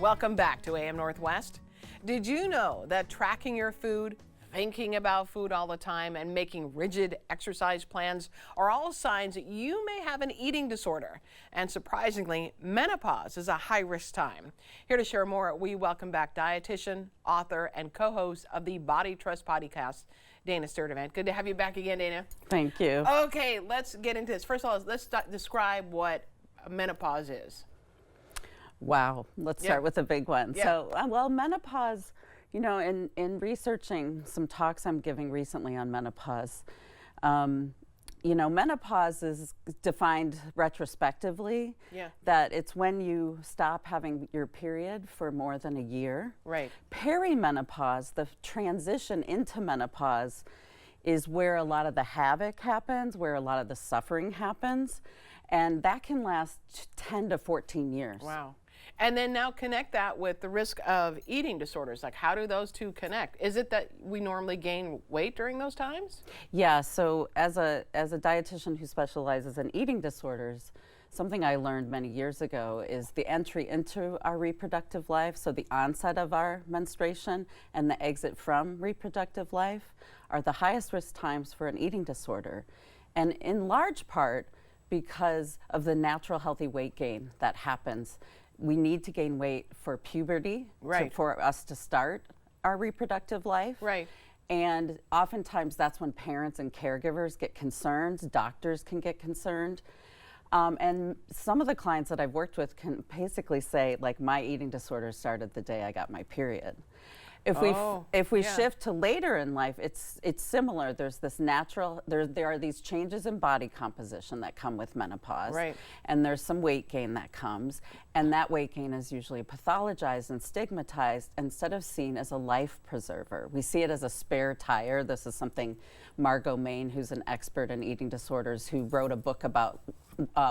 Welcome back to AM Northwest. Did you know that tracking your food, thinking about food all the time, and making rigid exercise plans are all signs that you may have an eating disorder? And surprisingly, menopause is a high-risk time. Here to share more, we welcome back dietitian, author, and co-host of the Body Trust podcast, Dana Sturtevant. Good to have you back again, Dana. Thank you. Okay, let's get into this. First of all, let's describe what menopause is. Wow, let's start with a big one. Yeah. So, well, menopause, you know, in researching some talks I'm giving recently on menopause, you know, menopause is defined retrospectively. Yeah. That it's when you stop having your period for more than a year. Right. Perimenopause, the transition into menopause, is where a lot of the havoc happens, where a lot of the suffering happens, and that can last 10 to 14 years. Wow. And then now connect that with the risk of eating disorders. Like, how do those two connect? Is it that we normally gain weight during those times? Yeah, so as a dietitian who specializes in eating disorders, something I learned many years ago is the entry into our reproductive life, so the onset of our menstruation and the exit from reproductive life are the highest risk times for an eating disorder. And in large part because of the natural healthy weight gain that happens. We need to gain weight for puberty, right, for us to start our reproductive life. Right. And oftentimes that's when parents and caregivers get concerned, doctors can get concerned. And some of the clients that I've worked with can basically say, like, my eating disorder started the day I got my period. If we shift to later in life, it's similar. There's this natural, there are these changes in body composition that come with menopause. Right. And there's some weight gain that comes. And that weight gain is usually pathologized and stigmatized instead of seen as a life preserver. We see it as a spare tire. This is something Margot Main, who's an expert in eating disorders, who wrote a book about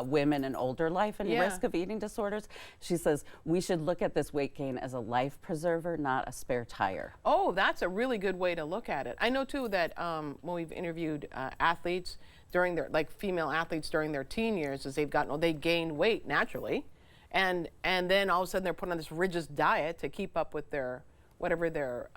women in older life and risk of eating disorders. She says we should look at this weight gain as a life preserver, not a spare tire. Oh, that's a really good way to look at it. I know too that when we've interviewed athletes during their, like female athletes during their teen years, as they've gotten old, they gain weight naturally, and then all of a sudden they're put on this rigid diet to keep up with their whatever their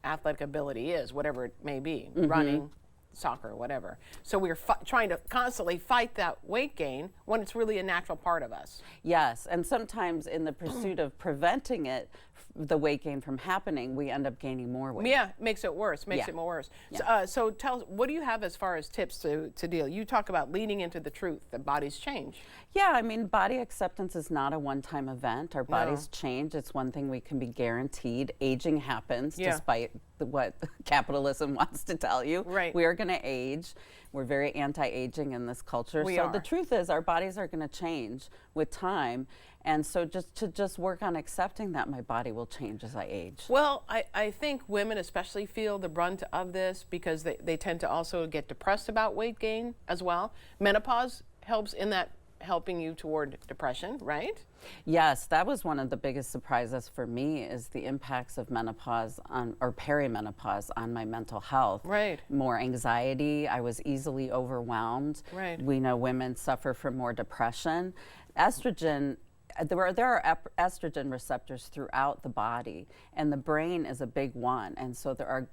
athletic ability is, whatever it may be, running, soccer, whatever. So we're trying to constantly fight that weight gain when it's really a natural part of us. Yes, and sometimes in the pursuit of preventing it, the weight gain from happening, we end up gaining more weight. Yeah, makes it worse, makes it more worse. Yeah. So tell us, what do you have as far as tips to deal? You talk about leading into the truth, that bodies change. Yeah, I mean, body acceptance is not a one-time event. Our bodies change. It's one thing we can be guaranteed. Aging happens despite what capitalism wants to tell you. Right. We are going to age. We're very anti-aging in this culture. So the truth is our bodies are going to change with time. And so just work on accepting that my body will change as I age. Well, I think women especially feel the brunt of this because they tend to also get depressed about weight gain as well. Menopause helps in that, helping you toward depression, right? Yes, that was one of the biggest surprises for me, is the impacts of menopause on, or perimenopause, on my mental health. Right. More anxiety, I was easily overwhelmed. Right. We know women suffer from more depression. Estrogen, there are estrogen receptors throughout the body, and the brain is a big one, and so there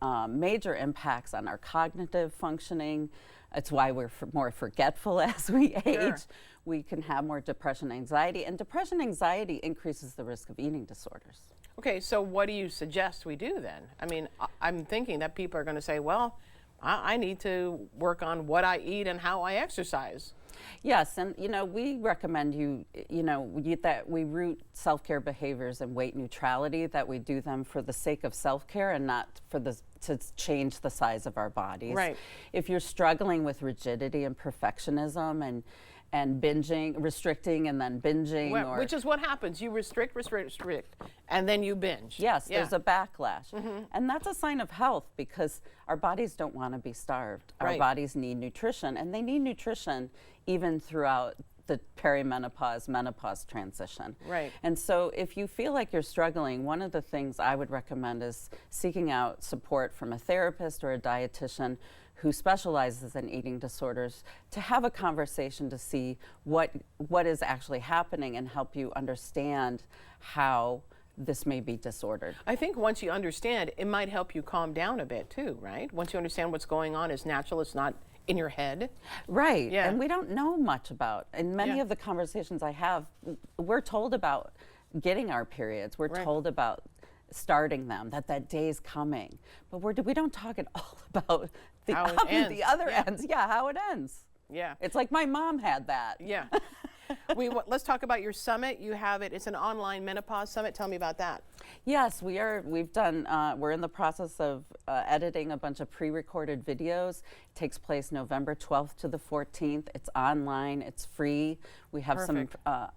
are major impacts on our cognitive functioning. It's why we're more forgetful as we age. Sure. We can have more depression, anxiety, and depression, anxiety increases the risk of eating disorders. Okay, so what do you suggest we do then? I mean, I'm thinking that people are going to say, well, I need to work on what I eat and how I exercise. Yes, and you know, we recommend that we root self-care behaviors in weight neutrality, that we do them for the sake of self-care and not for to change the size of our bodies. Right. If you're struggling with rigidity and perfectionism and binging, restricting and then binging, Well, which is what happens. You restrict, and then you binge. Yes, there's a backlash. And that's a sign of health, because our bodies don't want to be starved. Our bodies need nutrition, and they need nutrition even throughout the perimenopause, menopause transition. Right. And so if you feel like you're struggling, one of the things I would recommend is seeking out support from a therapist or a dietitian who specializes in eating disorders to have a conversation to see what is actually happening and help you understand how this may be disordered. I think once you understand, it might help you calm down a bit too, right? Once you understand what's going on, it's natural, it's not in your head. Right, Yeah. and we don't know much about, in many Yeah. of the conversations I have, we're told about getting our periods, we're Right. told about starting them, that day's coming, but we don't talk at all about the, How it the ends. other Yeah. ends, yeah, how it ends. Yeah. It's like my mom had that. Yeah. Let's talk about your summit. You have it. It's an online menopause summit. Tell me about that. Yes, we've done, we're in the process of editing a bunch of pre-recorded videos. It takes place November 12th to the 14th. It's online, it's free. We have Perfect. some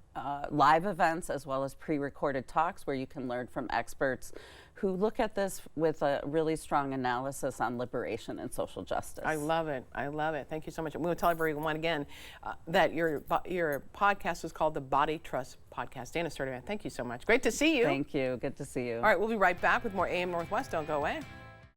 live events as well as pre-recorded talks where you can learn from experts who look at this with a really strong analysis on liberation and social justice. I love it. I love it. Thank you so much. I'm going to tell everyone again that your podcast is called the Body Trust Podcast. Dana Sturtevant, thank you so much. Great to see you. Thank you. Good to see you. All right, we'll be right back with more AM Northwest. Don't go away.